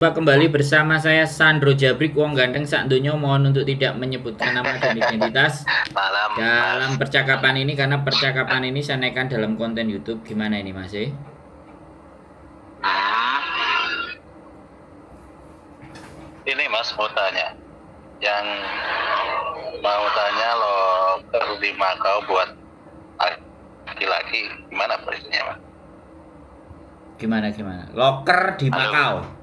Kembali bersama saya Sandro Jabrik, wong ganteng sak donya, mohon untuk tidak menyebutkan nama dan identitas dalam percakapan ini karena percakapan ini saya naikkan dalam konten YouTube. Gimana ini Mas? Ini Mas mau tanya, yang mau tanya lo perlu di Makau buat laki-laki gimana posisinya Mas? Gimana? Loker di Makau.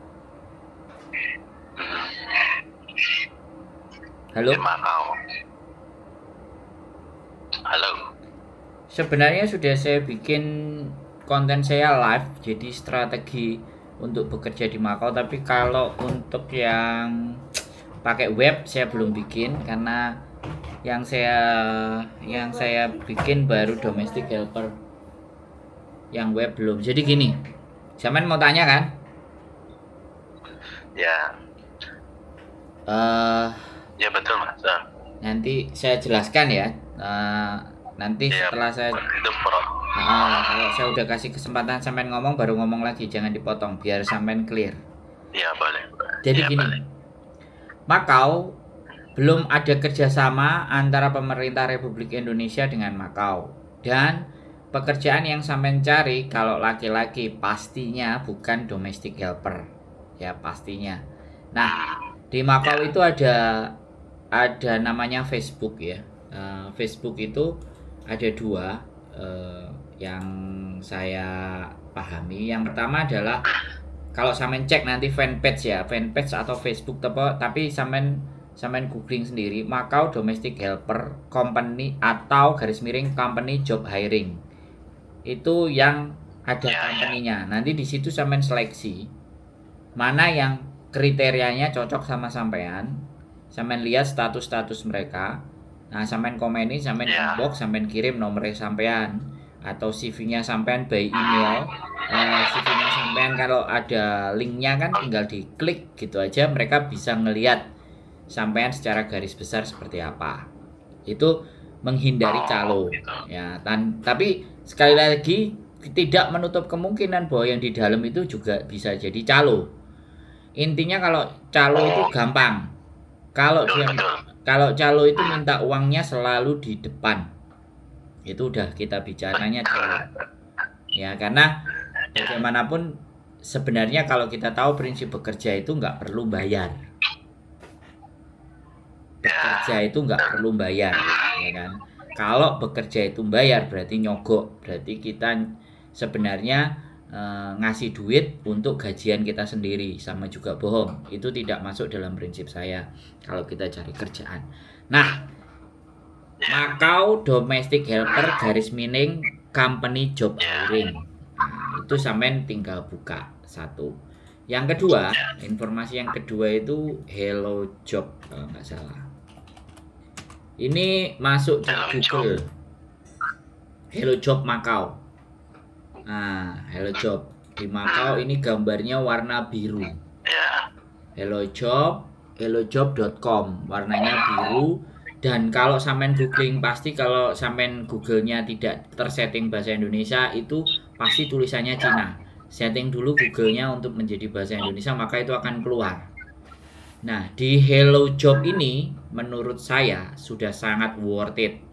Halo? Di Makau. Halo. Sebenarnya sudah saya bikin konten saya live, jadi strategi untuk bekerja di Makau. Tapi kalau untuk yang pakai web saya belum bikin karena yang saya bikin baru domestic helper, yang web belum. Jadi gini, Zaman mau tanya kan? Ya. Ya betul Mas. Nanti saya jelaskan ya. Nanti ya, setelah saya itu pro. kalau saya udah kasih kesempatan sampean ngomong, baru ngomong lagi, jangan dipotong biar sampean clear. Ya boleh. Jadi ya, gini, boleh. Makau belum ada kerjasama antara pemerintah Republik Indonesia dengan Makau. Dan pekerjaan yang sampean cari kalau laki-laki pastinya bukan domestic helper, ya pastinya. Nah, di Makau itu ada namanya Facebook ya. Facebook itu ada dua yang saya pahami. Yang pertama adalah kalau sampean cek nanti fanpage atau Facebook tapi sampean googling sendiri, Makau Domestic Helper Company atau _company job hiring. Itu yang ada company-nya. Nanti di situ sampean seleksi mana yang kriterianya cocok sama sampean. Sampean lihat status mereka. Nah, sampean komeni, sampean inbox, sampean kirim nomornya sampean atau CV-nya sampean by email. CV-nya sampean kalau ada linknya kan tinggal diklik gitu aja, mereka bisa ngelihat sampean secara garis besar seperti apa. Itu menghindari calo ya. Tapi sekali lagi tidak menutup kemungkinan bahwa yang di dalam itu juga bisa jadi calo. Intinya kalau calo itu gampang. Kalau calo itu minta uangnya selalu di depan. Itu udah kita bicaranya calo. Ya, karena bagaimanapun sebenarnya kalau kita tahu prinsip bekerja itu nggak perlu bayar. Bekerja itu nggak perlu bayar, ya kan? Kalau bekerja itu bayar berarti nyogok, berarti kita sebenarnya ngasih duit untuk gajian kita sendiri, sama juga bohong. Itu tidak masuk dalam prinsip saya kalau kita cari kerjaan. Nah, Makau Domestic Helper _company job hiring. Nah, itu sampean tinggal buka satu. Yang kedua, informasi yang kedua itu Hello Job kalau nggak salah. Ini masuk di Google. Hello Job Makau. Nah, Hello Job di Makau ini gambarnya warna biru. hellojob.com, warnanya biru. Dan kalau sampean googling, pasti kalau sampean Google-nya tidak tersetting bahasa Indonesia, itu pasti tulisannya Cina. Setting dulu Google-nya untuk menjadi bahasa Indonesia, maka itu akan keluar. Nah, di Hello Job ini menurut saya sudah sangat worth it.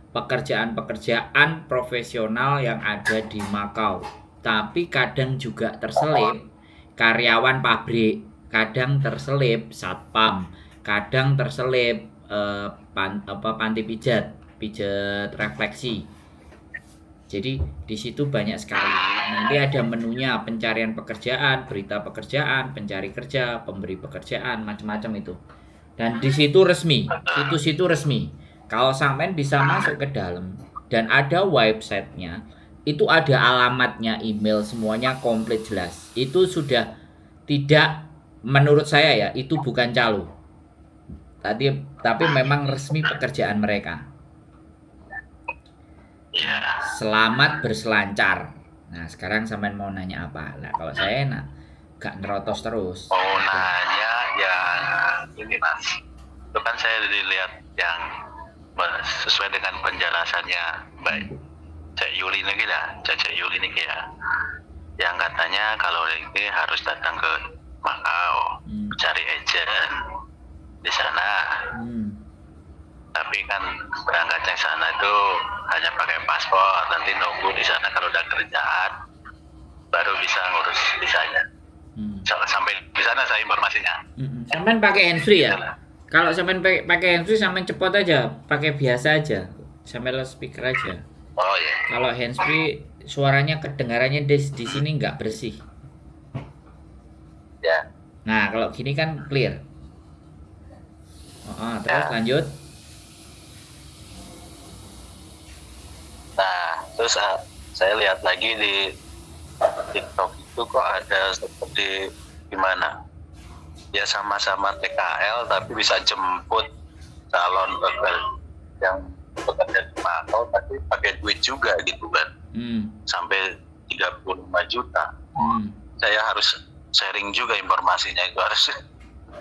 Pekerjaan-pekerjaan profesional yang ada di Makau. Tapi kadang juga terselip karyawan pabrik, kadang terselip satpam, kadang terselip panti pijat refleksi. Jadi di situ banyak sekali. Nanti ada menunya pencarian pekerjaan, berita pekerjaan, pencari kerja, pemberi pekerjaan, macam-macam itu. Dan di situ resmi, situs itu resmi. Kalau sampean bisa masuk ke dalam dan ada websitenya, itu ada alamatnya, email, semuanya komplit jelas. Itu sudah tidak, menurut saya ya, itu bukan calo. Tapi memang resmi pekerjaan mereka. Selamat berselancar. Nah, sekarang sampean mau nanya apa? Nah, kalau saya gak nerotos terus. Mau nanya yang ini Mas. Itu kan saya dilihat yang sesuai dengan penjelasannya baik Cek Yuli nih ya, yang katanya kalau ini harus datang ke Makau, cari agent di sana. Tapi kan berangkatnya ke sana itu hanya pakai paspor, nanti nunggu di sana kalau udah kerjaan baru bisa ngurus visanya. Sampai di sana saya informasinya. Sampean pakai handsfree ya? Kalau sampean pakai handsfree, sampean cepot aja, pakai biasa aja, sampean speaker aja. Oh iya. Kalau handsfree suaranya kedengarannya di sini nggak bersih. Ya. Nah kalau gini kan clear. Terus lanjut. Nah terus saya lihat lagi di TikTok itu kok ada seperti gimana? Ya sama-sama TKL tapi bisa jemput calon yang bekerja di Makau tapi pakai duit juga gitu kan. Sampai 35 juta. Saya harus sharing juga informasinya, itu harus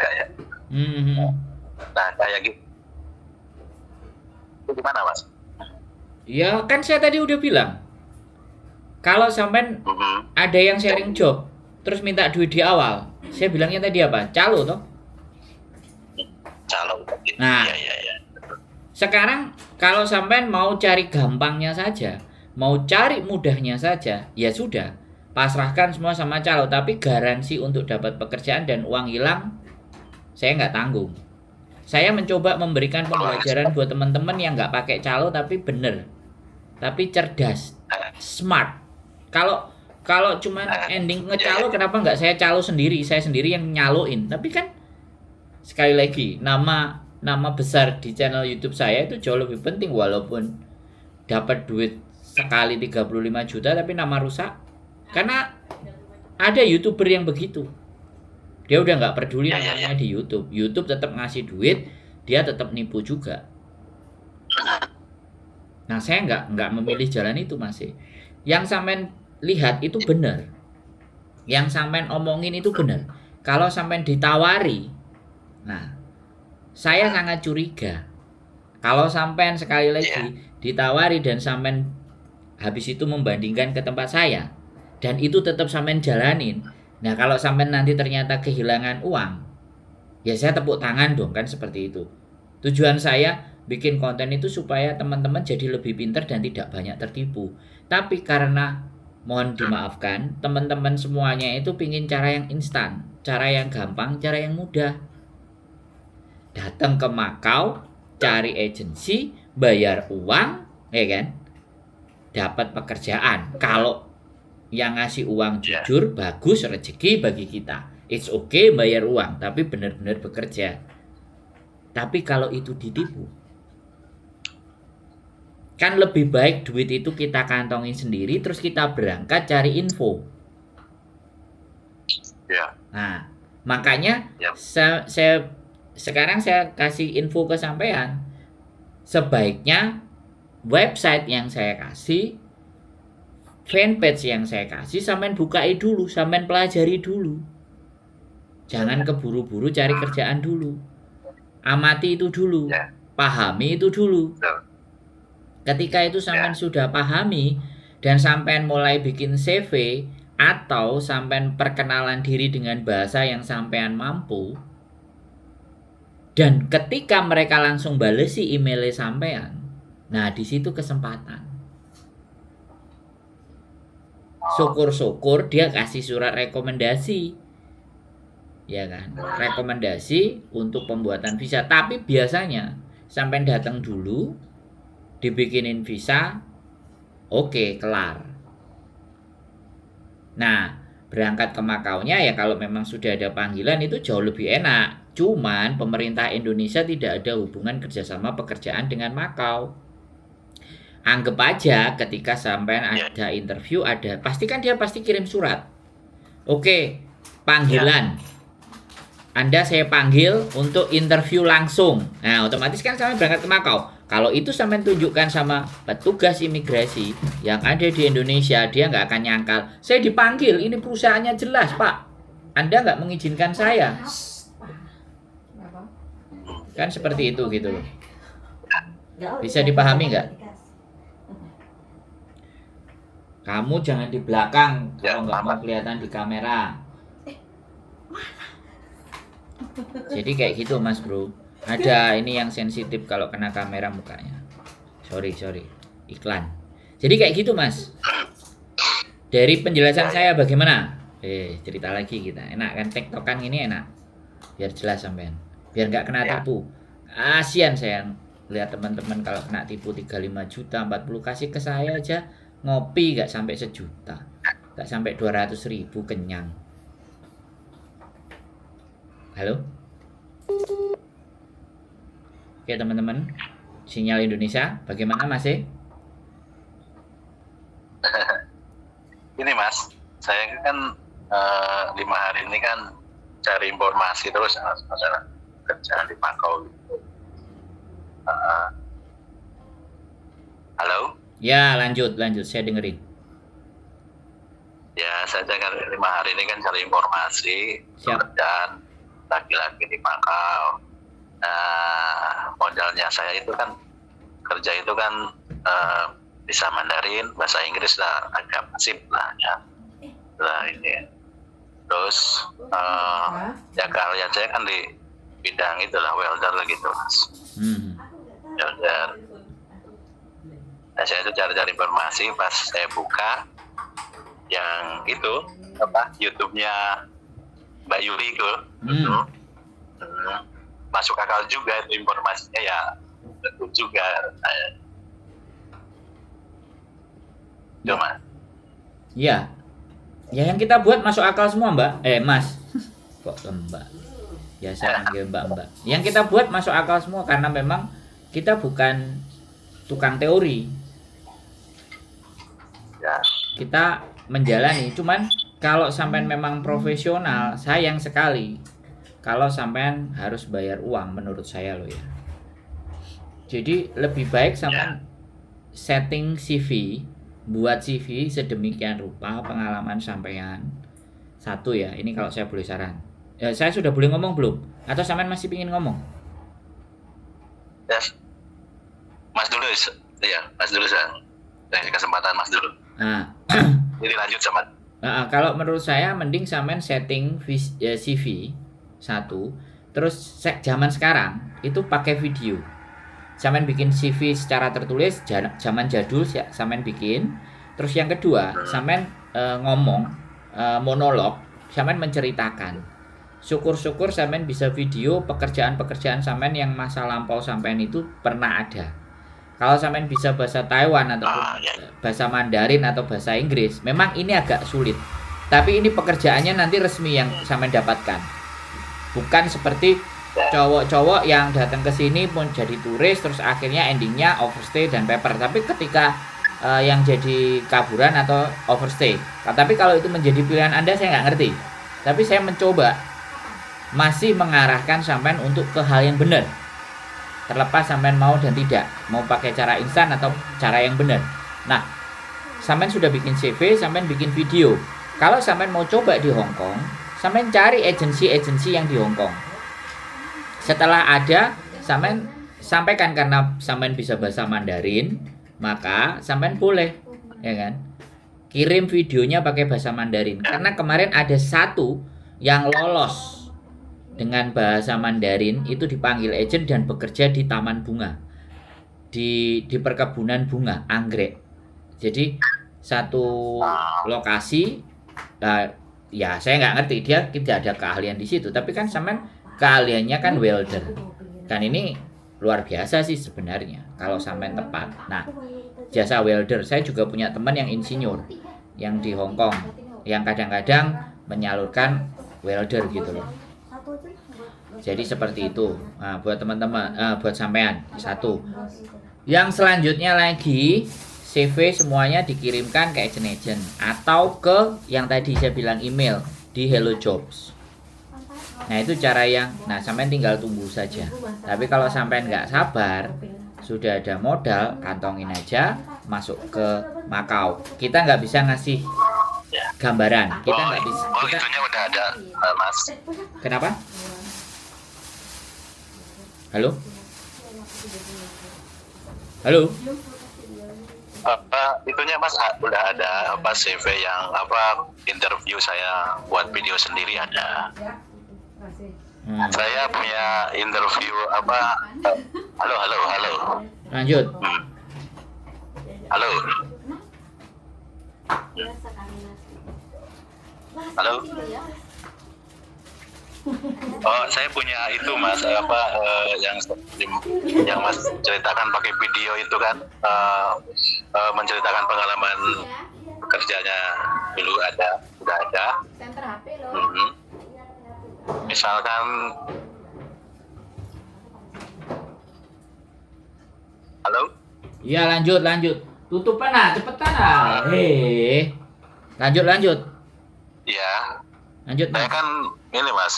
kayak. Nah kayak gitu. Itu gimana Mas? Ya kan saya tadi udah bilang, kalau sampean ada yang sharing job terus minta duit di awal, saya bilangnya tadi apa? Calo toh? Calo. Nah, ya. Sekarang kalau sampean mau cari gampangnya saja, mau cari mudahnya saja, ya sudah, pasrahkan semua sama calo. Tapi garansi untuk dapat pekerjaan dan uang hilang, saya nggak tanggung. Saya mencoba memberikan pembelajaran buat teman-teman yang nggak pakai calo tapi bener, tapi cerdas, smart. Kalau cuma ending ngecalo, kenapa nggak saya calo sendiri? Saya sendiri yang nyaloin. Tapi kan sekali lagi, nama besar di channel YouTube saya itu jauh lebih penting, walaupun dapat duit sekali 35 juta tapi nama rusak. Karena ada YouTuber yang begitu. Dia udah nggak peduli namanya di YouTube. YouTube tetap ngasih duit, dia tetap nipu juga. Nah, saya nggak memilih jalan itu, masih. Yang sampean lihat itu benar. Yang sampean omongin itu benar. Kalau sampean ditawari, nah, saya sangat curiga. Kalau sampean sekali lagi ditawari dan sampean habis itu membandingkan ke tempat saya dan itu tetap sampean jalanin. Nah, kalau sampean nanti ternyata kehilangan uang, ya saya tepuk tangan dong, kan seperti itu. Tujuan saya bikin konten itu supaya teman-teman jadi lebih pintar dan tidak banyak tertipu. Tapi karena mohon dimaafkan, teman-teman semuanya itu pingin cara yang instan, cara yang gampang, cara yang mudah. Datang ke Makau, cari agensi, bayar uang, ya kan? Dapat pekerjaan. Kalau yang ngasih uang jujur, bagus, rezeki bagi kita. It's okay bayar uang, tapi benar-benar bekerja. Tapi kalau itu ditipu, kan lebih baik duit itu kita kantongin sendiri, terus kita berangkat cari info. Nah, makanya sekarang saya kasih info ke sampean. Sebaiknya website yang saya kasih, fanpage yang saya kasih, sampean bukai dulu, sampean pelajari dulu. Jangan keburu-buru cari kerjaan dulu. Amati itu dulu, pahami itu dulu. Ketika itu sampean sudah pahami dan sampean mulai bikin CV atau sampean perkenalan diri dengan bahasa yang sampean mampu, dan ketika mereka langsung balesi emailnya sampean, nah di situ kesempatan. Syukur-syukur dia kasih surat rekomendasi, ya kan? Rekomendasi untuk pembuatan visa. Tapi biasanya sampean datang dulu, dibikinin visa, oke, kelar. Nah, berangkat ke Makaunya ya kalau memang sudah ada panggilan itu jauh lebih enak. Cuman pemerintah Indonesia tidak ada hubungan kerjasama pekerjaan dengan Makau. Anggap aja ketika sampai ada interview, pasti kirim surat. Oke, panggilan. Anda saya panggil untuk interview langsung. Nah, otomatis kan sampai berangkat ke Makau. Kalau itu sampai tunjukkan sama petugas imigrasi yang ada di Indonesia, dia nggak akan nyangkal. Saya dipanggil, ini perusahaannya jelas, Pak. Anda nggak mengizinkan saya. Kan seperti itu gitu loh. Bisa dipahami nggak? Kamu jangan di belakang kalau nggak mau kelihatan di kamera. Jadi kayak gitu Mas Bro. Ada ini yang sensitif kalau kena kamera mukanya. Sorry, iklan. Jadi kayak gitu Mas. Dari penjelasan saya bagaimana? Cerita lagi kita. Enak kan tektokan ini enak. Biar jelas sampean. Biar nggak kena tipu. Kasian saya lihat teman-teman kalau kena tipu 35 juta, 40 kasih ke saya aja ngopi nggak sampai 1 juta. Nggak sampai 200.000 kenyang. Halo? Oke teman-teman, sinyal Indonesia bagaimana Mas? Ini Mas, saya kan 5 hari ini kan cari informasi terus masalah kerjaan di Makau. Halo? Ya lanjut, saya dengerin. Ya, saya kan 5 hari ini kan cari informasi kerjaan laki-laki di Makau. Nah, modalnya saya itu kan kerja itu kan bisa Mandarin, bahasa Inggris lah, agak pasif lah ya. Nah ini, terus ya kalian saya kan di bidang itulah welder lah gitu Mas. Welder. Nah, saya itu cari-cari informasi, pas saya buka yang itu apa YouTube-nya Mbak Yuli itu, masuk akal juga itu informasinya ya, betul juga. Cuma. Ya, yang kita buat masuk akal semua Mbak. Mas, kok Mbak? Ya saya panggil Mbak. Yang kita buat masuk akal semua karena memang kita bukan tukang teori. Ya. Kita menjalani. Cuman kalau sampean memang profesional, sayang sekali kalau sampean harus bayar uang menurut saya loh ya. Jadi lebih baik sampean setting CV, buat CV sedemikian rupa pengalaman sampean. Satu ya, ini kalau saya boleh saran. Saya sudah boleh ngomong belum? Atau sampean masih ingin ngomong? Ya, Mas dulu ya, Mas dulu saya. Kesempatan Mas dulu. Nah, jadi lanjut sama. Kalau menurut saya mending sampean setting CV satu, terus zaman sekarang itu pakai video. Sampean bikin CV secara tertulis zaman jadul sampean bikin. Terus yang kedua, sampean ngomong monolog, sampean menceritakan. Syukur-syukur sampean bisa video pekerjaan-pekerjaan sampean yang masa lampau sampean itu pernah ada. Kalau sampean bisa bahasa Taiwan ataupun bahasa Mandarin atau bahasa Inggris, memang ini agak sulit. Tapi ini pekerjaannya nanti resmi yang sampean dapatkan. Bukan seperti cowok-cowok yang datang ke sini pun jadi turis terus akhirnya endingnya overstay dan paper. Tapi ketika yang jadi kaburan atau overstay. Tapi kalau itu menjadi pilihan Anda saya nggak ngerti. Tapi saya mencoba masih mengarahkan sampean untuk ke hal yang benar. Terlepas sampean mau dan tidak, mau pakai cara instan atau cara yang benar. Nah, sampean sudah bikin CV, sampean bikin video. Kalau sampean mau coba di Hong Kong, sampean cari agensi-agensi yang di Hong Kong. Setelah ada, sampean sampaikan karena sampean bisa bahasa Mandarin, maka sampean boleh, ya kan? Kirim videonya pakai bahasa Mandarin. Karena kemarin ada satu yang lolos dengan bahasa Mandarin itu dipanggil agent dan bekerja di taman bunga, di perkebunan bunga anggrek. Jadi satu lokasi, ya saya nggak ngerti, dia tidak ada keahlian di situ, tapi kan sampean keahliannya kan welder, dan ini luar biasa sih sebenarnya kalau sampean tepat. Nah, jasa welder, saya juga punya teman yang insinyur yang di Hong Kong yang kadang-kadang menyalurkan welder gitu loh. Jadi seperti itu. Nah, buat teman-teman, buat sampean satu. Yang selanjutnya lagi CV semuanya dikirimkan ke agent atau ke yang tadi saya bilang email di Hello Jobs. Nah itu cara yang, nah sampean tinggal tunggu saja. Tapi kalau sampean nggak sabar, sudah ada modal, kantongin aja, masuk ke Makau. Kita nggak bisa ngasih gambaran. Kita nggak bisa. Itunya udah ada, Mas. Kenapa? Halo? Halo? Itunya Mas udah ada apa CV yang apa interview saya buat video sendiri ada. Saya punya interview apa? Halo, halo, halo. Lanjut. Halo. Halo. Oh, saya punya itu Mas, apa yang Mas ceritakan pakai video itu kan, menceritakan pengalaman kerjanya dulu sudah ada. Misalkan, halo. Iya, lanjut. Tutupan ah, cepetan ah. Lanjut. Ya, Lanjut saya Mas. kan ini Mas,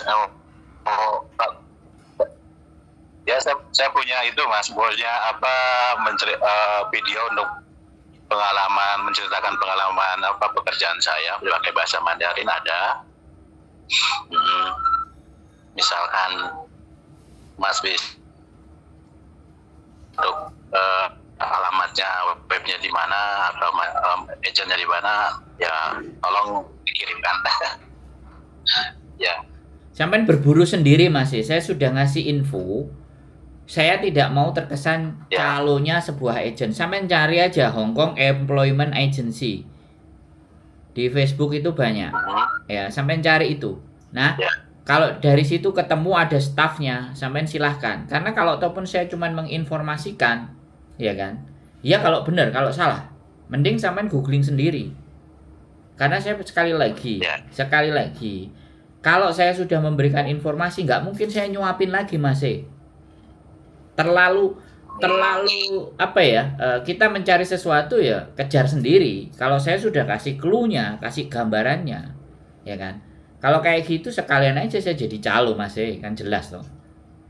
ya saya punya itu Mas, punya apa video untuk menceritakan pengalaman apa pekerjaan saya pakai bahasa Mandarin ada. Misalkan Mas bis untuk alamatnya webnya di mana atau agentnya di mana, ya tolong dikirimkan. Ya. Sampai berburu sendiri Mas. Saya sudah ngasih info. Saya tidak mau terkesan calonya sebuah agen. Sampai cari aja Hong Kong Employment Agency. Di Facebook itu banyak. Ya, sampai cari itu. Nah, kalau dari situ ketemu ada staffnya, sampai silahkan. Karena kalau ataupun saya cuma menginformasikan, ya kan? Ya kalau benar, kalau salah, mending sampai googling sendiri. Karena saya sekali lagi, kalau saya sudah memberikan informasi, nggak mungkin saya nyuapin lagi Mas. Terlalu apa ya? Kita mencari sesuatu ya kejar sendiri. Kalau saya sudah kasih clue-nya, kasih gambarannya, ya kan? Kalau kayak gitu sekalian aja saya jadi calo Mas, kan jelas toh.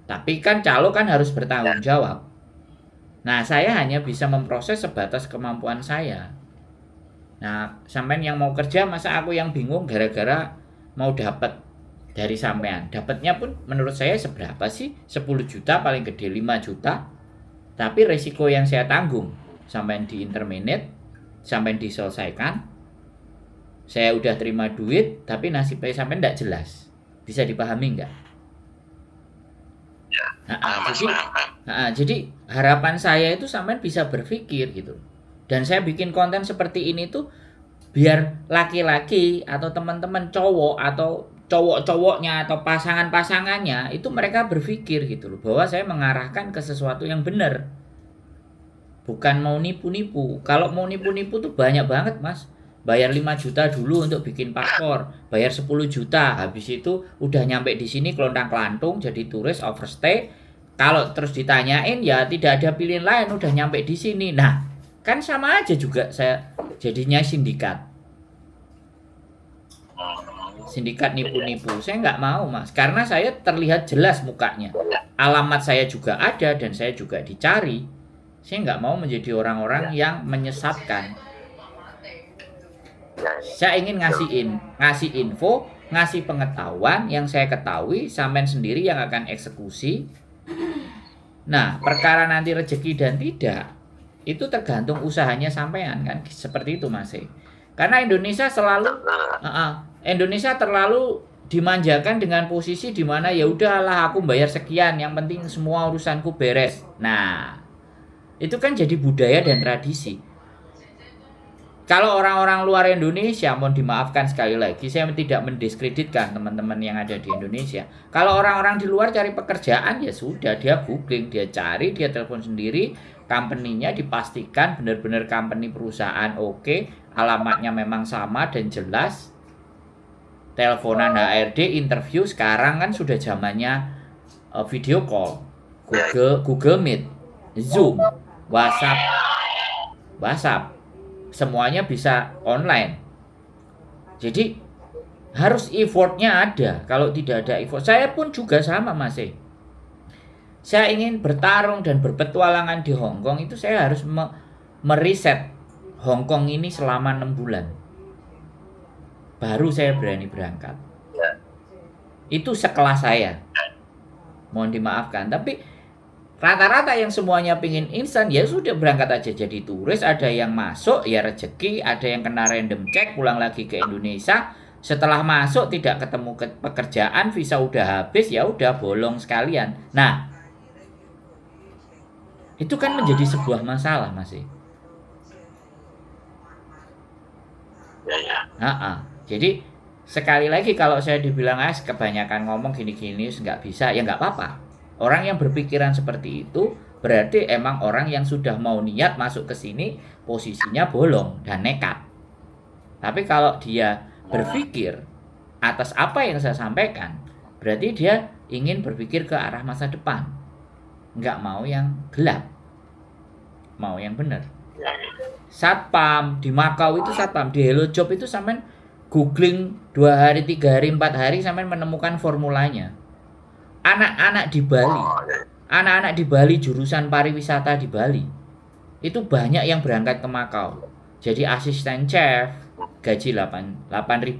Tapi kan calo kan harus bertanggung jawab. Nah, saya hanya bisa memproses sebatas kemampuan saya. Nah, sampean yang mau kerja masa aku yang bingung gara-gara mau dapat dari sampean. Dapatnya pun menurut saya seberapa sih? 10 juta paling gede 5 juta. Tapi resiko yang saya tanggung sampean di interminate, sampean diselesaikan. Saya udah terima duit, tapi nasibnya sampai enggak jelas. Bisa dipahami enggak? Jadi harapan saya itu sampai bisa berpikir gitu. Dan saya bikin konten seperti ini tuh biar laki-laki atau teman-teman cowok atau cowok-cowoknya atau pasangan-pasangannya itu mereka berpikir gitu loh, bahwa saya mengarahkan ke sesuatu yang benar. Bukan mau nipu-nipu. Kalau mau nipu-nipu tuh banyak banget Mas. Bayar 5 juta dulu untuk bikin paspor, bayar 10 juta, habis itu udah nyampe di sini kelontang-kelantung jadi turis overstay. Kalau terus ditanyain ya tidak ada pilihan lain, udah nyampe di sini. Nah, kan sama aja juga saya jadinya sindikat nipu-nipu. Saya nggak mau Mas, karena saya terlihat jelas mukanya, alamat saya juga ada dan saya juga dicari. Saya nggak mau menjadi orang-orang yang menyesatkan. Saya ingin ngasih info, ngasih pengetahuan yang saya ketahui, sampean sendiri yang akan eksekusi. Nah, perkara nanti rezeki dan tidak, itu tergantung usahanya sampean kan, seperti itu Mas. Karena Indonesia terlalu dimanjakan dengan posisi di mana ya udahlah aku bayar sekian, yang penting semua urusanku beres. Nah, itu kan jadi budaya dan tradisi. Kalau orang-orang luar Indonesia, mohon dimaafkan sekali lagi, saya tidak mendiskreditkan teman-teman yang ada di Indonesia. Kalau orang-orang di luar cari pekerjaan, ya sudah, dia googling, dia cari, dia telepon sendiri, company-nya dipastikan benar-benar company perusahaan oke, alamatnya memang sama dan jelas. Teleponan HRD, interview, sekarang kan sudah zamannya video call, Google Meet, Zoom, WhatsApp. Semuanya bisa online. Jadi harus effortnya ada. Kalau tidak ada effort, saya pun juga sama Mas. Saya ingin bertarung dan berpetualangan di Hong Kong, itu saya harus meriset Hong Kong ini selama 6 bulan. Baru saya berani berangkat. Itu sekelas saya. Mohon dimaafkan, tapi rata-rata yang semuanya pingin instan, ya sudah berangkat aja jadi turis. Ada yang masuk ya rezeki, ada yang kena random check pulang lagi ke Indonesia, Setelah masuk tidak ketemu pekerjaan, visa udah habis, ya udah bolong sekalian. Nah, itu kan menjadi sebuah masalah masih. Ya. Jadi sekali lagi kalau saya dibilang kebanyakan ngomong gini-gini nggak bisa, ya nggak apa-apa. Orang yang berpikiran seperti itu berarti emang orang yang sudah mau niat masuk ke sini posisinya bolong dan nekat. Tapi kalau dia berpikir atas apa yang saya sampaikan, berarti dia ingin berpikir ke arah masa depan. Nggak mau yang gelap, mau yang benar. Satpam di Makau itu, satpam di Hello Job itu sampean googling 2 hari, 3 hari, 4 hari sampean menemukan formulanya. Anak-anak di Bali jurusan pariwisata di Bali itu banyak yang berangkat ke Makau. Jadi asisten chef gaji 8.000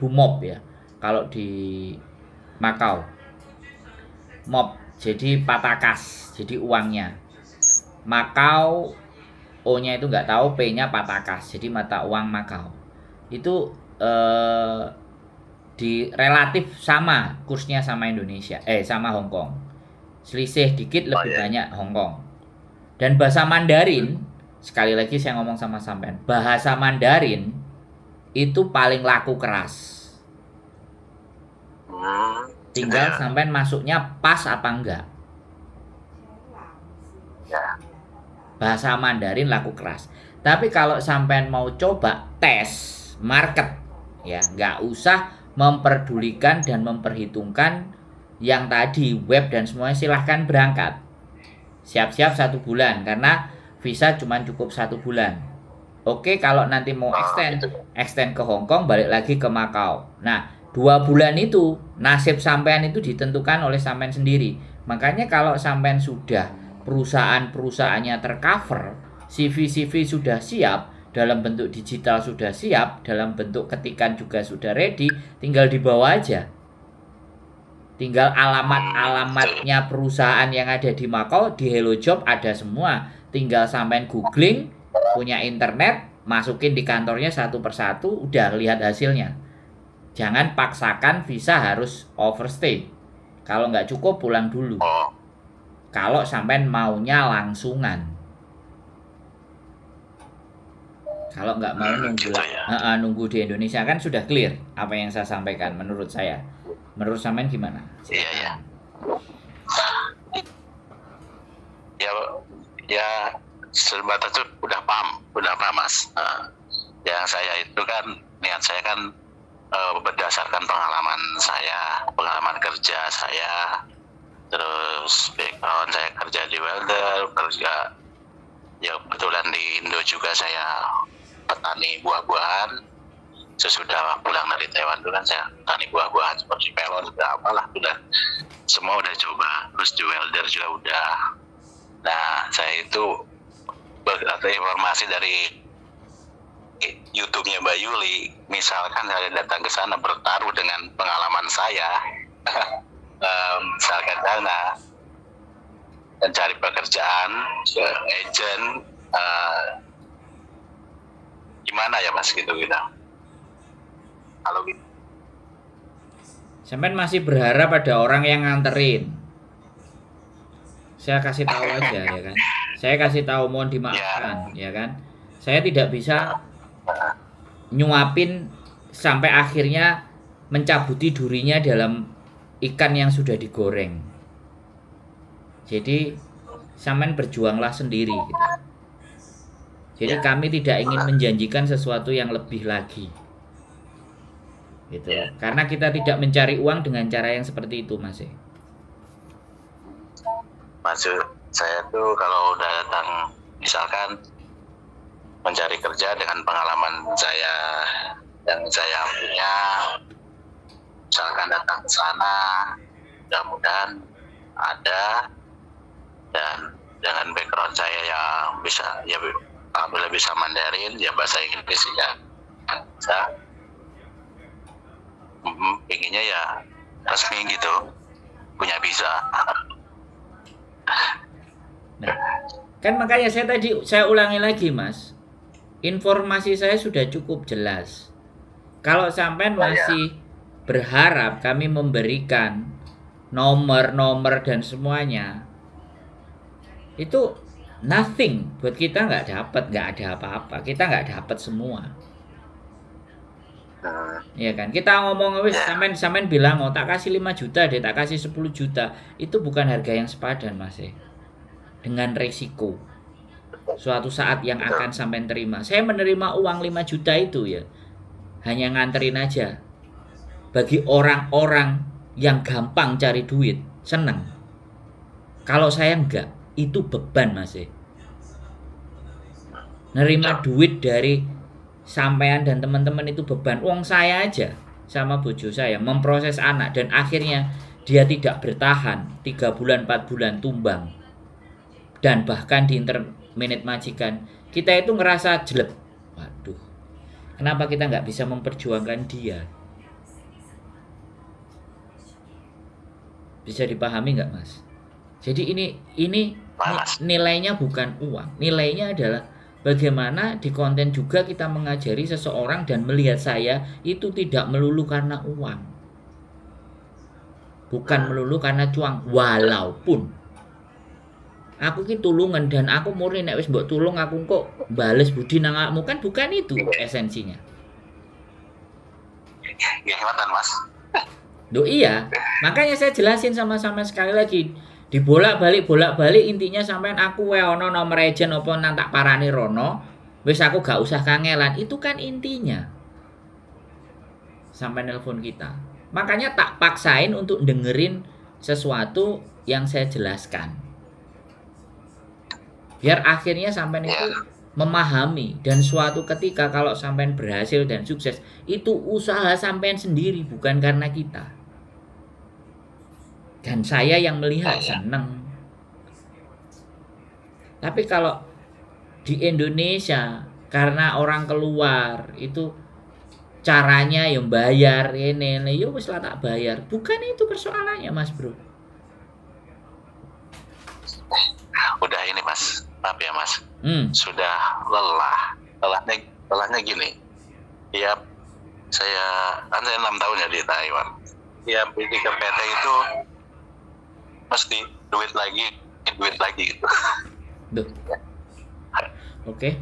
MOP ya. Kalau di Makau MOP jadi patakas, jadi uangnya. Makau O-nya itu nggak tahu, P-nya patakas, jadi mata uang Makau. Itu di relatif sama kursnya sama Indonesia, sama Hong Kong. Selisih dikit lebih banyak Hong Kong. Dan bahasa Mandarin, sekali lagi saya ngomong sama sampean, bahasa Mandarin itu paling laku keras. Tinggal sampean masuknya pas apa enggak. Bahasa Mandarin laku keras. Tapi kalau sampean mau coba tes market, ya nggak usah memperdulikan dan memperhitungkan yang tadi web dan semuanya, silahkan berangkat. Siap-siap 1 bulan karena visa cuma cukup 1 bulan. Oke, kalau nanti mau extend ke Hong Kong, balik lagi ke Makau. Nah, 2 bulan itu nasib sampean itu ditentukan oleh sampean sendiri. Makanya kalau sampean sudah perusahaannya tercover, CV sudah siap, dalam bentuk digital sudah siap, dalam bentuk ketikan juga sudah ready, tinggal dibawa aja. Tinggal alamatnya perusahaan yang ada di Makau, di Hello Job ada semua. Tinggal sampean googling, punya internet, masukin di kantornya satu persatu, udah lihat hasilnya. Jangan paksakan visa harus overstay. Kalau nggak cukup pulang dulu. Kalau sampean maunya langsungan. Kalau nggak mau nunggu di Indonesia, kan sudah clear apa yang saya sampaikan menurut saya. Menurut sampean gimana? Iya. Ya sebatas itu udah paham Mas. Yang saya itu kan, niat saya kan berdasarkan pengalaman kerja saya. Terus background saya kerja di welder, kerja ya kebetulan di Indo juga saya petani buah-buahan. Sesudah pulang dari Taiwan itu kan saya petani buah-buahan seperti melon, udah semua udah coba. Terus di welder juga udah. Nah, saya itu berkata informasi dari YouTube-nya Mbak Yuli. Misalkan saya datang ke sana bertaruh dengan pengalaman saya. Misalkan dana mencari pekerjaan agent, gimana ya Mas gitu. Kalau gitu sampean masih berharap ada orang yang nganterin. Saya kasih tahu aja ya kan. Saya kasih tahu, mohon dimaafkan ya kan. Saya tidak bisa nyuapin sampai akhirnya mencabuti durinya dalam ikan yang sudah digoreng. Jadi sampean berjuanglah sendiri gitu. Jadi kami tidak ingin menjanjikan sesuatu yang lebih lagi. Gitu. Karena kita tidak mencari uang dengan cara yang seperti itu, Mas. Maksud saya tuh kalau udah datang misalkan mencari kerja dengan pengalaman saya yang saya punya, misalkan datang ke sana, mudah-mudahan ada, dan dengan background saya yang bisa, ya alhamdulillah bisa Mandarin, ya bahasa Inggris ya bisa. Pengennya ya resmi gitu, punya visa. Nah, kan makanya saya ulangi lagi, Mas. Informasi saya sudah cukup jelas. Kalau sampean masih berharap kami memberikan nomor-nomor dan semuanya, itu nothing buat kita, nggak ada apa-apa, kita nggak dapat semua. Ya kan, kita ngomong wis sampean bilang oh tak kasih 5 juta deh, tak kasih 10 juta, itu bukan harga yang sepadan Mas dengan resiko suatu saat yang akan sampean terima. Saya menerima uang 5 juta itu ya hanya nganterin aja. Bagi orang-orang yang gampang cari duit, seneng. Kalau saya enggak, itu beban Mas. Nerima duit dari sampean dan teman-teman itu beban. Uang saya aja sama bojo saya memproses anak dan akhirnya dia tidak bertahan 3 bulan 4 bulan tumbang. Dan bahkan di interminate majikan kita itu ngerasa jelek. Waduh, kenapa kita nggak bisa memperjuangkan dia? Bisa dipahami nggak Mas? Jadi ini nilainya bukan uang, nilainya adalah bagaimana di konten juga kita mengajari seseorang dan melihat saya itu tidak melulu karena uang, bukan melulu karena cuang. Walaupun aku ki tulungan dan aku murni nek wis mbok tulung aku kok bales budi nang awakmu, kan bukan itu esensinya. Gimana Mas? Loh iya, makanya saya jelasin sama-sama sekali lagi. Dibolak-balik intinya sampean aku wae ana nomor agent apa nang tak parani rono, wis aku gak usah kangelan. Itu kan intinya. Sampai nelpon kita. Makanya tak paksain untuk dengerin sesuatu yang saya jelaskan. Biar akhirnya sampean itu memahami, dan suatu ketika kalau sampean berhasil dan sukses, itu usaha sampean sendiri bukan karena kita. Dan saya yang melihat seneng. Tapi kalau di Indonesia karena orang keluar itu caranya yang bayar ini yo wis lah tak bayar. Bukan itu persoalannya Mas Bro. Udah ini Mas, maaf ya Mas. Sudah lelahnya gini. Ya saya 6 tahun ya di Taiwan. Ya di PT itu mesti duit lagi gitu. Duh. Oke.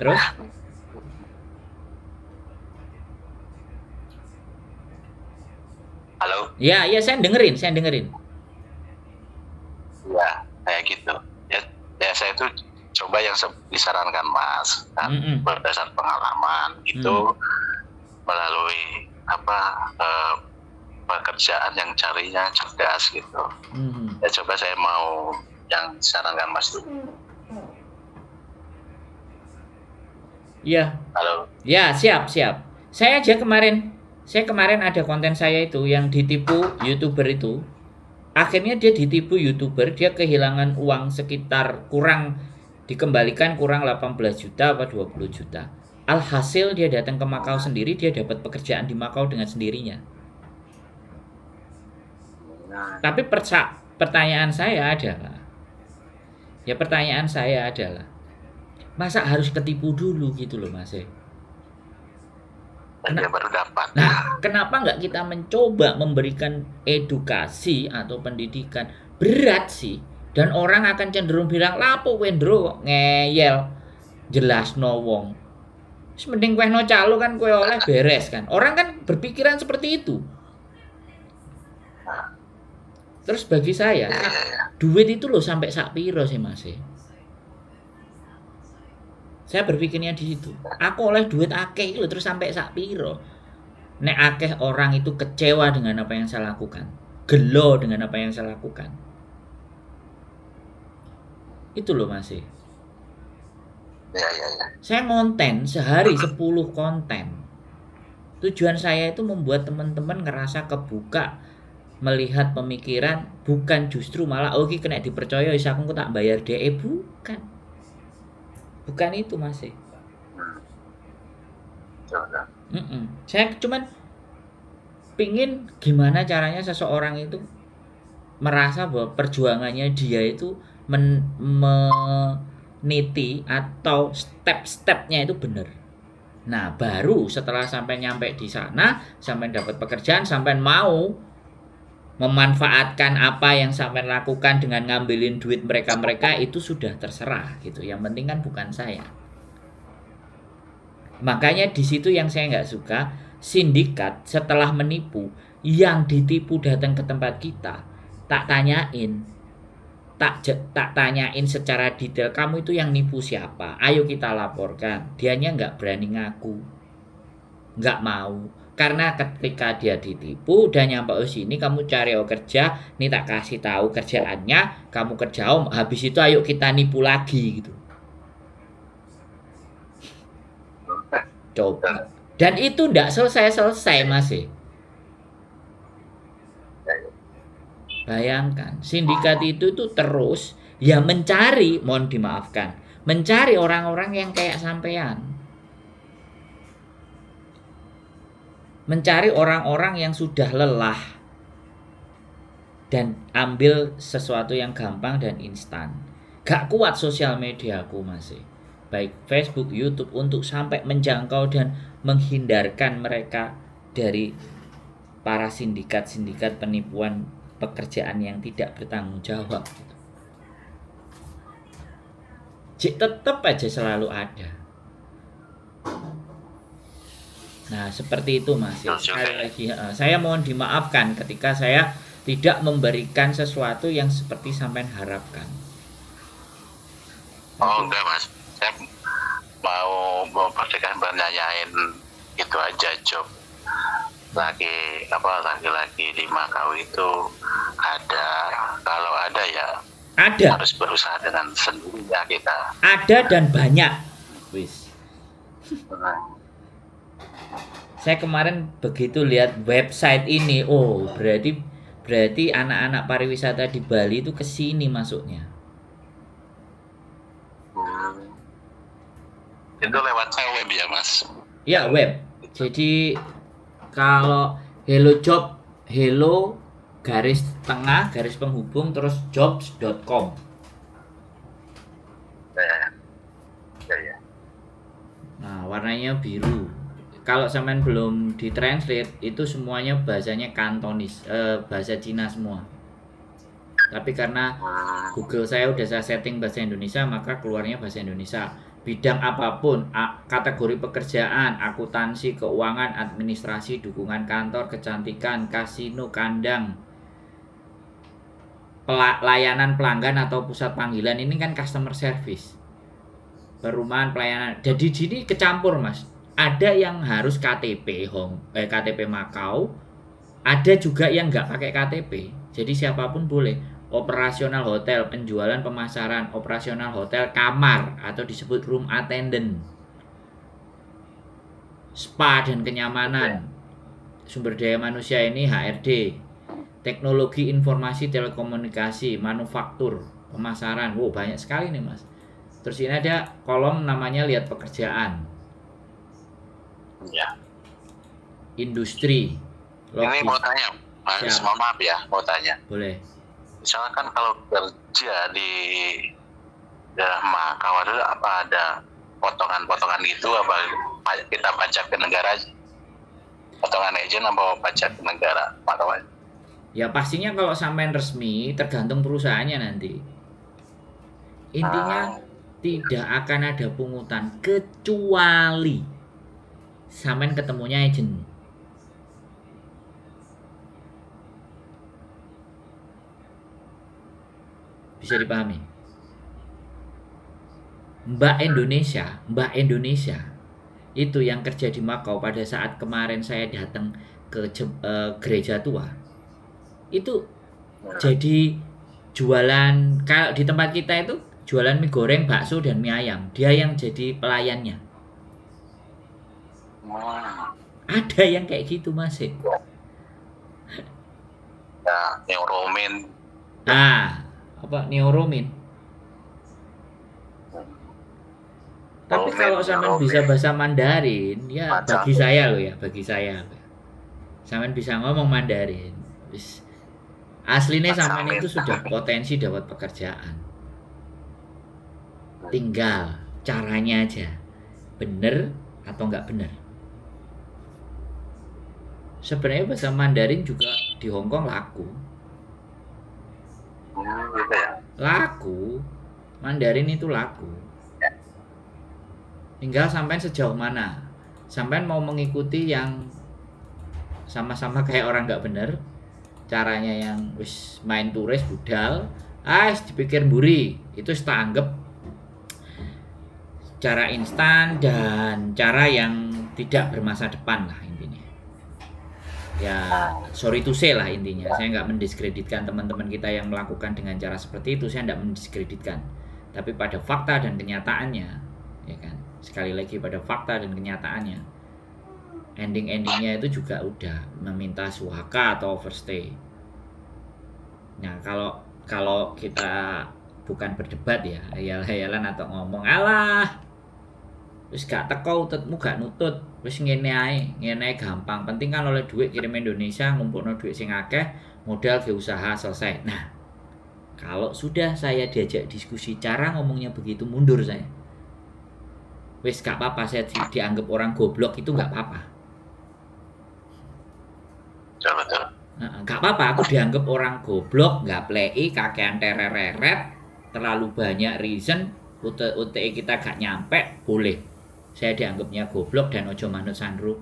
Terus? Halo? Ya, saya dengerin. Ya, kayak gitu. Ya saya tuh coba yang disarankan Mas, kan, berdasarkan pengalaman gitu, melalui pekerjaan yang carinya cerdas gitu. Ya coba saya mau yang disarankan Mas itu. Iya. Halo. Ya, siap. Saya kemarin ada konten saya itu yang ditipu YouTuber itu. Akhirnya dia ditipu YouTuber, dia kehilangan uang sekitar dikembalikan kurang 18 juta apa 20 juta. Alhasil dia datang ke Makau sendiri, dia dapat pekerjaan di Makau dengan sendirinya. Tapi pertanyaan saya adalah, masa harus ketipu dulu gitu loh Mas? Baru dapat. Nah, kenapa nggak kita mencoba memberikan edukasi atau pendidikan? Berat sih, dan orang akan cenderung bilang lapo wendro kok ngeyel, jelas no wong. Mending kowe no calo kan kowe oleh beres kan. Orang kan berpikiran seperti itu. Terus bagi saya, duit itu loh sampai sak piro sih Mas? Saya berpikirnya di situ. Aku oleh duit akeh itu terus sampai sak piro. Nek akeh orang itu kecewa dengan apa yang saya lakukan, gelo dengan apa yang saya lakukan. Itu loh Mas. Ya. Saya ngonten sehari 10 konten. Tujuan saya itu membuat teman-teman ngerasa kebuka, melihat pemikiran, bukan justru malah oke kena dipercaya wis aku tak bayar DE, bukan itu Mas. Saya cuman pingin gimana caranya seseorang itu merasa bahwa perjuangannya dia itu meniti atau step-stepnya itu benar. Nah, baru setelah sampai nyampe di sana, sampai dapat pekerjaan, sampai mau memanfaatkan apa yang sampai lakukan dengan ngambilin duit mereka-mereka, itu sudah terserah gitu. Yang penting kan bukan saya. Makanya di situ yang saya nggak suka, sindikat setelah menipu, yang ditipu datang ke tempat kita, tak tanyain, tak tanyain secara detail, kamu itu yang nipu siapa, ayo kita laporkan. Dianya nggak berani ngaku, nggak mau, karena ketika dia ditipu dan nyampe sini, kamu cari kerja, nih tak kasih tahu kerjaannya, kamu kerja habis itu ayo kita nipu lagi gitu. Coba, dan itu nggak selesai Mas. Bayangkan, sindikat itu tuh terus ya mencari, mohon dimaafkan, mencari orang-orang yang kayak sampean. Mencari orang-orang yang sudah lelah dan ambil sesuatu yang gampang dan instan. Gak kuat sosial media aku masih. Baik Facebook, YouTube untuk sampai menjangkau dan menghindarkan mereka dari para sindikat-sindikat penipuan pekerjaan yang tidak bertanggung jawab. Tetap aja selalu ada. Nah, seperti itu Mas. Sekali lagi, saya mohon dimaafkan ketika saya tidak memberikan sesuatu yang seperti sampean harapkan. Oh enggak Mas, saya mau nanyain itu aja job laki-laki di Makau itu ada, kalau ada ya ada, harus berusaha dengan sendirinya kita. Ada dan banyak. Wis. Saya kemarin begitu lihat website ini, oh berarti anak-anak pariwisata di Bali itu kesini masuknya. Itu lewat web ya Mas? Ya web. Jadi kalau Hello Job, Hello garis tengah garis penghubung terus jobs.com. Ya. Nah, warnanya biru. Kalau sampean belum ditranslate, itu semuanya bahasanya Kantonis, bahasa Cina semua. Tapi karena Google saya udah saya setting bahasa Indonesia, maka keluarnya bahasa Indonesia. Bidang apapun, kategori pekerjaan, akuntansi, keuangan, administrasi, dukungan kantor, kecantikan, kasino, kandang, layanan pelanggan atau pusat panggilan, ini kan customer service, perumahan, pelayanan. Jadi sini kecampur Mas. Ada yang harus KTP KTP Makau, ada juga yang nggak pakai KTP. Jadi siapapun boleh. Operasional hotel, penjualan, pemasaran, operasional hotel, kamar atau disebut room attendant, spa dan kenyamanan, sumber daya manusia ini HRD, teknologi informasi telekomunikasi, manufaktur, pemasaran. Wow, banyak sekali nih Mas. Terus ini ada kolom namanya lihat pekerjaan. Ya. Industri. Logis. Ini mau tanya, Mas, mohon maaf ya, mau tanya. Boleh. Misalnya kan kalau kerja di daerah Makau apa ada potongan-potongan gitu, apa kita pajak ke negara aja? Potongan agent apa pajak ke negara Makau aja? Ya pastinya kalau sampean resmi tergantung perusahaannya nanti. Intinya tidak akan ada pungutan kecuali sampean ketemunya agent. Bisa dipahami? Mbak Indonesia itu yang kerja di Makau pada saat kemarin saya datang ke gereja tua. Itu jadi jualan, kalau di tempat kita itu jualan mie goreng, bakso dan mie ayam. Dia yang jadi pelayannya. Ada yang kayak gitu Mas. Ya, Neuromin. Apa Neuromin. Tapi kalau sampean bisa bahasa Mandarin, ya bagi saya loh ya, sampean bisa ngomong Mandarin, aslinya sampean itu sudah potensi dapat pekerjaan. Tinggal caranya aja bener, atau nggak benar? Sebenarnya bahasa Mandarin juga di Hong Kong laku. Gitu ya. Laku. Mandarin itu laku. Tinggal sampai sejauh mana. Sampai mau mengikuti yang sama-sama kayak orang nggak bener, caranya yang wis main turis budal, dipikir buri, itu tak anggap cara instan dan cara yang tidak bermasa depan lah intinya. Ya sorry to say lah intinya, saya nggak mendiskreditkan teman-teman kita yang melakukan dengan cara seperti itu, saya nggak mendiskreditkan, tapi pada fakta dan kenyataannya, ya kan, sekali lagi pada fakta dan kenyataannya, endingnya itu juga udah meminta suhaka atau overstay. Nah kalau kita bukan berdebat ya, hayal-hayalan atau ngomong alah wis gak teko ututmu gak nutut, wis ngene ae gampang, penting kan oleh duit, kirim Indonesia, ngumpulno duit sing akeh, modal ke usaha, selesai. Nah kalau sudah saya diajak diskusi cara ngomongnya begitu, mundur saya. Wis gak apa-apa, saya dianggap orang goblok itu gak apa-apa. Betul. Gak apa-apa, aku dianggap orang goblok, gak play, kakean tereret, terlalu banyak reason, UTE kita gak nyampe, boleh. Saya dianggapnya goblok dan ojo manut sandru,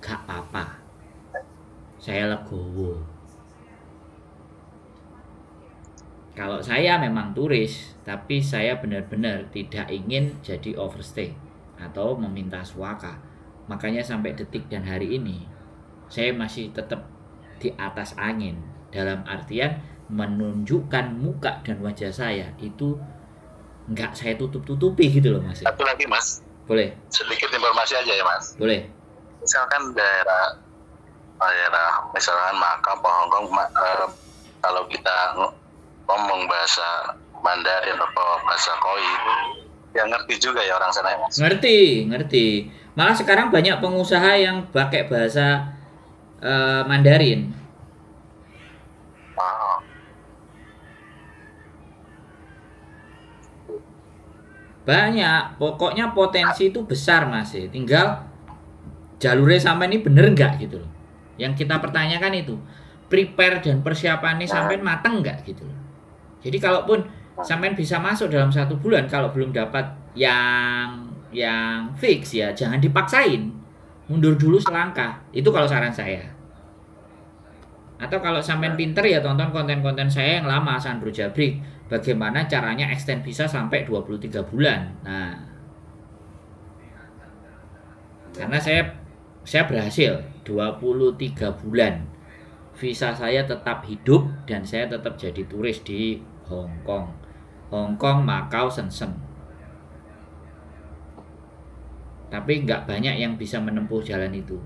gak apa-apa. Saya legowo. Kalau saya memang turis, tapi saya benar-benar tidak ingin jadi overstay atau meminta suaka. Makanya sampai detik dan hari ini, saya masih tetap di atas angin. Dalam artian menunjukkan muka dan wajah saya itu nggak saya tutup-tutupi gitu loh Mas. Satu lagi Mas. Boleh. Sedikit informasi aja ya Mas. Boleh. Misalkan daerah misalkan Makau, Hongkong, kalau kita ngomong bahasa Mandarin atau bahasa Koi, ya ngerti juga ya orang sana ya Mas. Ngerti. Malah sekarang banyak pengusaha yang pakai bahasa Mandarin. Banyak, pokoknya potensi itu besar Mas. Tinggal jalurnya sampai ini bener nggak gitu loh. Yang kita pertanyakan itu prepare dan persiapannya sampai mateng nggak gitu loh. Jadi kalaupun sampai bisa masuk dalam 1 bulan, kalau belum dapat yang fix ya jangan dipaksain, mundur dulu selangkah. Itu kalau saran saya. Atau kalau sampai pinter ya tonton konten-konten saya yang lama, Sandro Jabrik, bagaimana caranya extend visa sampai 23 bulan. Nah, karena saya berhasil 23 bulan, visa saya tetap hidup dan saya tetap jadi turis di Hong Kong, Makau, Shenzhen. Tapi nggak banyak yang bisa menempuh jalan itu.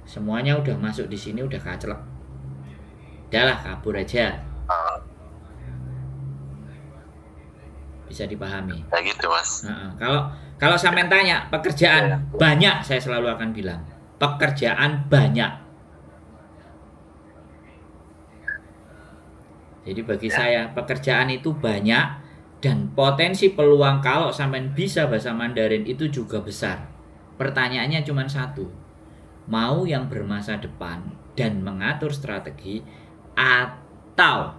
Semuanya udah masuk di sini udah kaclek. Udahlah kabur aja. Bisa dipahami. Kayak gitu Mas. Kalau sampean tanya pekerjaan banyak, saya selalu akan bilang pekerjaan banyak. Jadi bagi saya pekerjaan itu banyak dan potensi peluang kalau sampean bisa bahasa Mandarin itu juga besar. Pertanyaannya cuma satu, mau yang bermasa depan dan mengatur strategi atau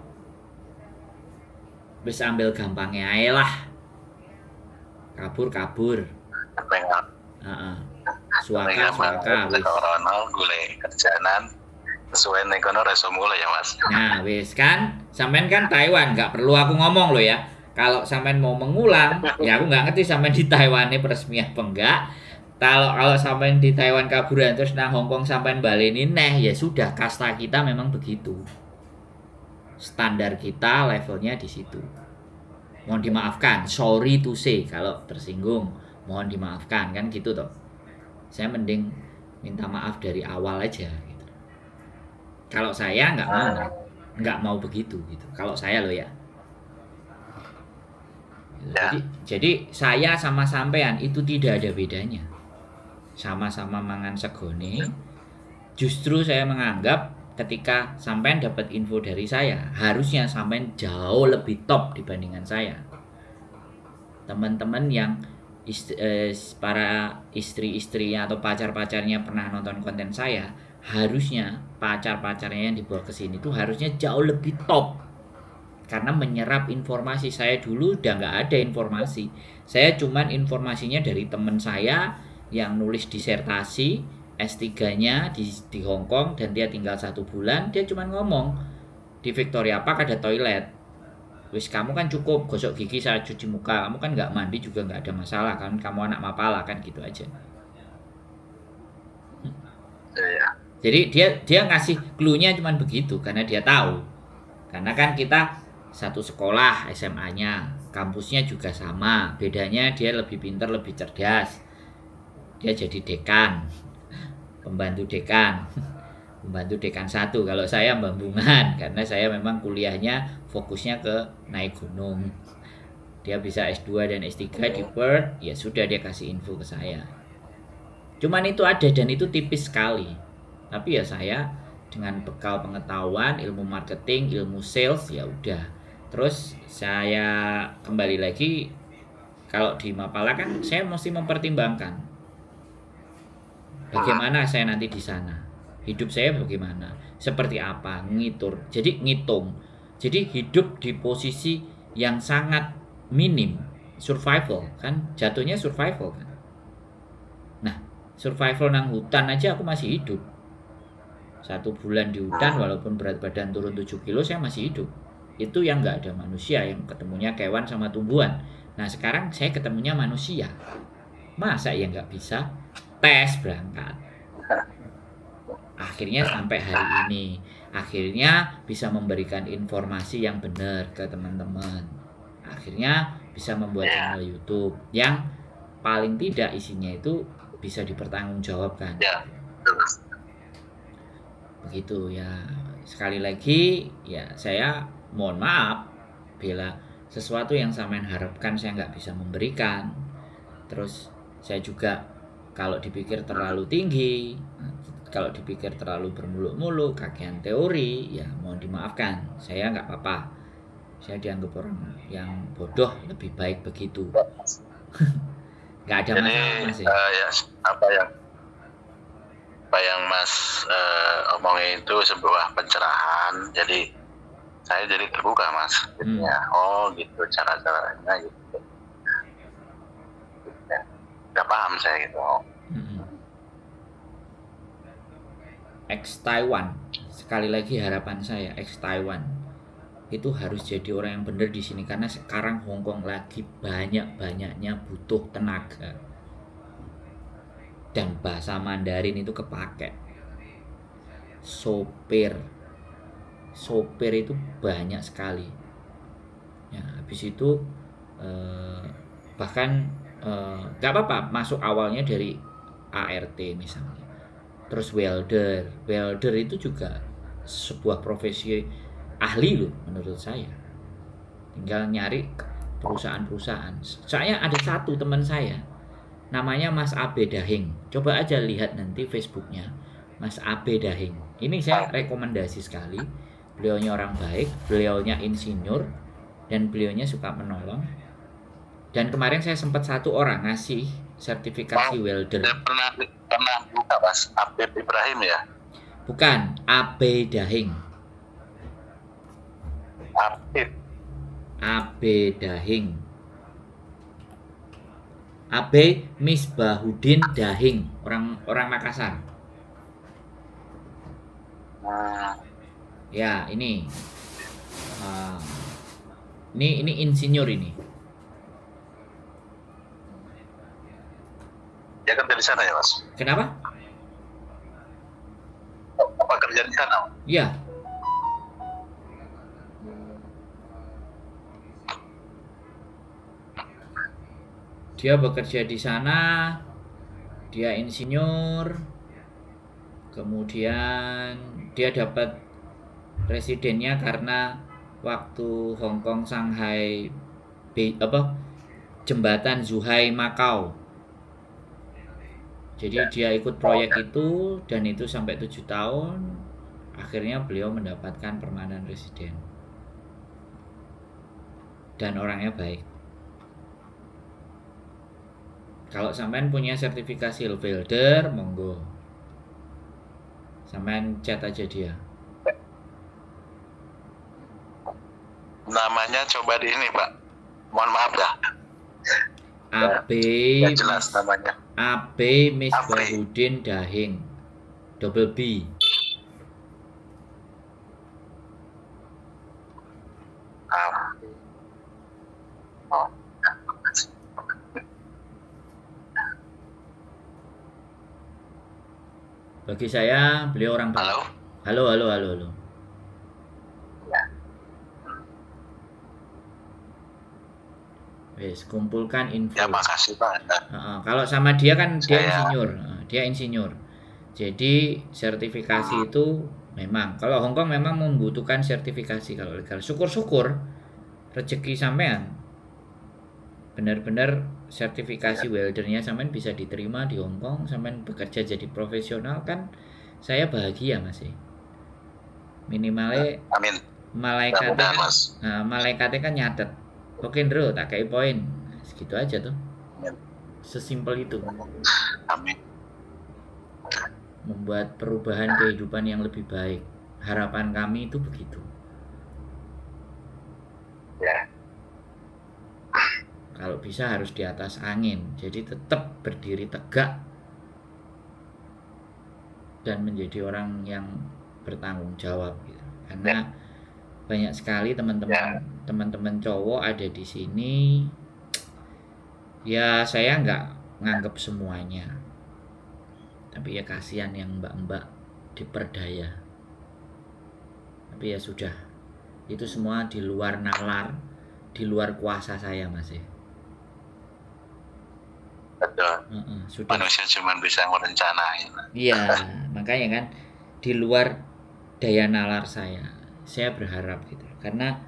bisa ambil gampangnya aja lah, kabur suaka wis orang gule kerjaanan sesuai negono reso mulai ya Mas. Nah wis kan sampean kan Taiwan, nggak perlu aku ngomong loh ya. Kalau sampean mau mengulang ya aku nggak ngerti sampean di Taiwan ini resmi apa enggak. Kalau sampean di Taiwan kaburan terus nang Hongkong sampean baleni neh, ya sudah, kasta kita memang begitu. Standar kita levelnya di situ. Mohon dimaafkan, sorry to say kalau tersinggung, mohon dimaafkan kan gitu toh. Saya mending minta maaf dari awal aja gitu. Kalau saya nggak mau begitu gitu. Kalau saya loh ya. Jadi saya sama sampean itu tidak ada bedanya. Sama-sama mangan segone. Justru saya menganggap ketika sampean dapat info dari saya, harusnya sampean jauh lebih top dibandingkan saya. Teman-teman yang para istri-istrinya atau pacar-pacarnya pernah nonton konten saya, harusnya pacar-pacarnya yang dibawa ke sini tuh harusnya jauh lebih top karena menyerap informasi. Saya dulu udah nggak ada informasi, saya cuman informasinya dari teman saya yang nulis disertasi S3-nya di Hong Kong dan dia tinggal 1 bulan. Dia cuman ngomong di Victoria Park ada toilet, wis kamu kan cukup gosok gigi saya cuci muka, kamu kan nggak mandi juga nggak ada masalah kan, kamu anak mapala kan, gitu aja. Iya. Jadi dia ngasih clue-nya cuman begitu karena dia tahu. Karena kan kita satu sekolah SMA-nya, kampusnya juga sama. Bedanya dia lebih pintar, lebih cerdas. Dia jadi dekan, pembantu dekan. Pembantu dekan 1. Kalau saya Bambungan karena saya memang kuliahnya fokusnya ke naik gunung. Dia bisa S2 dan S3 di Perth, ya sudah dia kasih info ke saya. Cuman itu ada dan itu tipis sekali. Tapi ya saya dengan bekal pengetahuan, ilmu marketing, ilmu sales, ya udah. Terus saya kembali lagi, kalau di Mapala kan saya mesti mempertimbangkan bagaimana saya nanti di sana, hidup saya bagaimana, seperti apa, ngitung. Jadi hidup di posisi yang sangat minim, survival kan, jatuhnya survival kan. Nah, survival nang hutan aja aku masih hidup. 1 bulan di hutan walaupun berat badan turun 7 kilo saya masih hidup. Itu yang nggak ada manusia, yang ketemunya kewan sama tumbuhan. Nah sekarang saya ketemunya manusia, masa ya nggak bisa tes berangkat. Akhirnya sampai hari ini, akhirnya bisa memberikan informasi yang benar ke teman-teman. Akhirnya bisa membuat channel YouTube yang paling tidak isinya itu bisa dipertanggungjawabkan. Begitu ya. Sekali lagi ya saya mohon maaf bila sesuatu yang sampean harapkan saya nggak bisa memberikan. Terus saya juga kalau dipikir terlalu tinggi, kalau dipikir terlalu bermuluk-muluk, kakean teori, ya mohon dimaafkan. Saya nggak apa-apa. Saya dianggap orang yang bodoh, lebih baik begitu. Nggak ada masalah Mas. Ya, apa yang Mas omongin itu sebuah pencerahan. Jadi saya jadi terbuka Mas. Ya, oh gitu cara-caranya gitu. Ya, udah paham saya gitu. Ex Taiwan, sekali lagi harapan saya ex Taiwan itu harus jadi orang yang benar di sini karena sekarang Hong Kong lagi banyak-banyaknya butuh tenaga dan bahasa Mandarin itu kepake. Sopir itu banyak sekali. Ya, habis itu bahkan nggak apa-apa masuk awalnya dari ART misalnya. Terus welder itu juga sebuah profesi ahli loh menurut saya. Tinggal nyari perusahaan-perusahaan. Saya ada satu teman saya namanya Mas Abe Dahing. Coba aja lihat nanti Facebooknya Mas Abe Dahing. Ini saya rekomendasi sekali. Beliaunya orang baik, beliaunya insinyur dan beliaunya suka menolong. Dan kemarin saya sempat 1 orang ngasih sertifikasi welder. Saya pernah buka Mas Abib Ibrahim ya? Bukan, Abe Dahing. Abe Dahing. Abe Misbahudin Dahing, orang Makassar. Ya, ini insinyur ini. Dia kerja di sana ya Mas? Kenapa? Apa kerja di sana? Iya. Dia bekerja di sana, dia insinyur, kemudian dia dapat residennya karena waktu Hong Kong Shanghai jembatan Zhuhai Macau. Jadi dia ikut proyek itu dan itu sampai 7 tahun. Akhirnya beliau mendapatkan permanen residen. Dan orangnya baik. Kalau sampean punya sertifikasi welder, monggo. Sampean chat aja dia. Namanya coba di ini Pak. Mohon maaf ya. AB Ya jelas namanya. AB Misbahudin Dahing. Double B. Oh. Bagi saya beliau orang baik. Halo. Halo. Ya. Wes, kumpulkan info. Ya makasih Pak. Kalau sama dia kan dia Saya- insinyur. Dia insinyur. Jadi sertifikasi itu memang kalau Hongkong memang membutuhkan sertifikasi kalau legal. Syukur-syukur rezeki sampean benar-benar sertifikasi weldernya sampean bisa diterima di Hongkong, sampean bekerja jadi profesional kan saya bahagia Mas. Minimalnya Amin. malaikatnya Mudah-mudahan, kan, Mas. malaikatnya kan nyatet. Oke Ndro, tak kayak poin. Segitu aja tuh. Amin. Sesimpel itu. Amin. Membuat perubahan kehidupan yang lebih baik. Harapan kami itu begitu. Ya. Kalau bisa harus di atas angin. Jadi tetap berdiri tegak dan menjadi orang yang bertanggung jawab gitu. Karena banyak sekali teman-teman cowok ada di sini. Ya saya nggak nganggep semuanya. Tapi ya kasihan yang mbak-mbak diperdaya. Tapi ya sudah. Itu semua di luar nalar, di luar kuasa saya Mas. Betul. Sudah. Manusia cuma bisa merencanain. Iya, makanya kan di luar daya nalar saya berharap gitu. Karena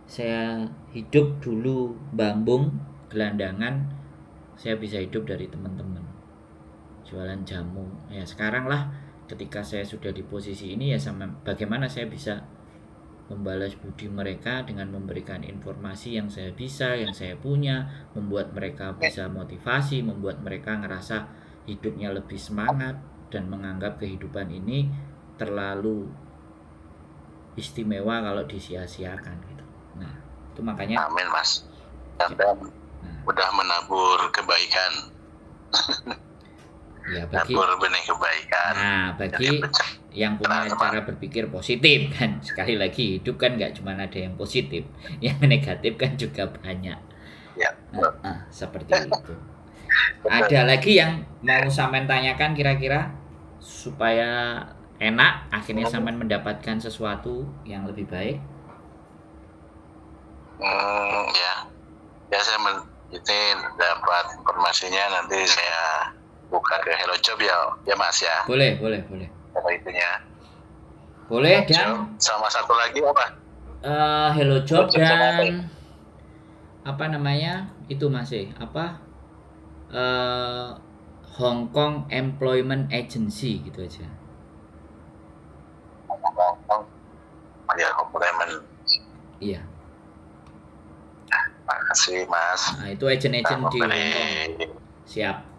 saya hidup dulu bambung, gelandangan, saya bisa hidup dari teman-teman. Jualan jamu. Ya sekarang lah ketika saya sudah di posisi ini ya sama bagaimana saya bisa membalas budi mereka dengan memberikan informasi yang saya bisa, yang saya punya, membuat mereka bisa motivasi, membuat mereka ngerasa hidupnya lebih semangat dan menganggap kehidupan ini terlalu istimewa kalau disia-siakan gitu. Nah, itu makanya Amin Mas. Dan udah menabur kebaikan. Ya bagi nabur benih kebaikan. Nah, bagi yang punya cara berpikir positif kan, sekali lagi hidup kan nggak cuma ada yang positif, yang negatif kan juga banyak. Ya. Seperti itu. Ada lagi yang mau sampean tanyakan kira-kira supaya enak akhirnya sampean mendapatkan sesuatu yang lebih baik? Ya saya ini dapat informasinya nanti saya buka ke Hello Job ya Mas ya. Boleh. Kalau itunya. Boleh dan sama satu lagi apa? Hello Job dan apa namanya itu masih apa Hong Kong Employment Agency gitu aja. Ya Employment. Iya. Makasih Mas. Nah itu agent di Hong Kong. Siap.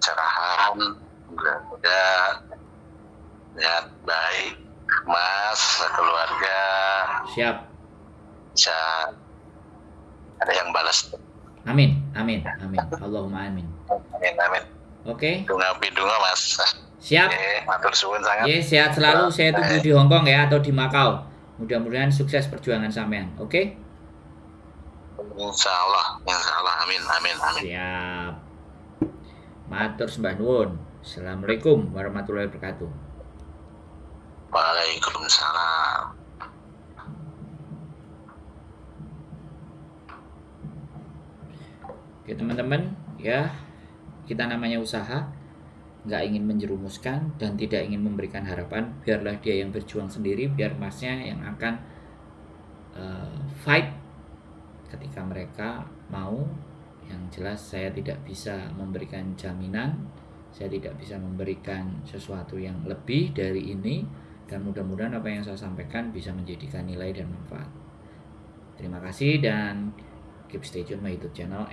Cerahan, mudah-mudahan niat baik Mas, keluarga. Siap. Bisa ada yang balas. Amin. Allahumma amin. Amin. Oke. Dunga Mas. Siap. Matur suwun sangat. Sehat selalu. Saya tunggu di Hong Kong ya atau di Makau. Mudah-mudahan sukses perjuangan sampean. Oke? Insya Allah. Amin. Siap. Matur sembah nuwun. Assalamualaikum warahmatullahi wabarakatuh. Waalaikumsalam. Oke teman-teman, ya kita namanya usaha, nggak ingin menjerumuskan dan tidak ingin memberikan harapan. Biarlah dia yang berjuang sendiri, biar masnya yang akan fight ketika mereka mau. Yang jelas saya tidak bisa memberikan jaminan, saya tidak bisa memberikan sesuatu yang lebih dari ini, dan mudah-mudahan apa yang saya sampaikan bisa menjadikan nilai dan manfaat. Terima kasih dan keep stay tune my YouTube channel.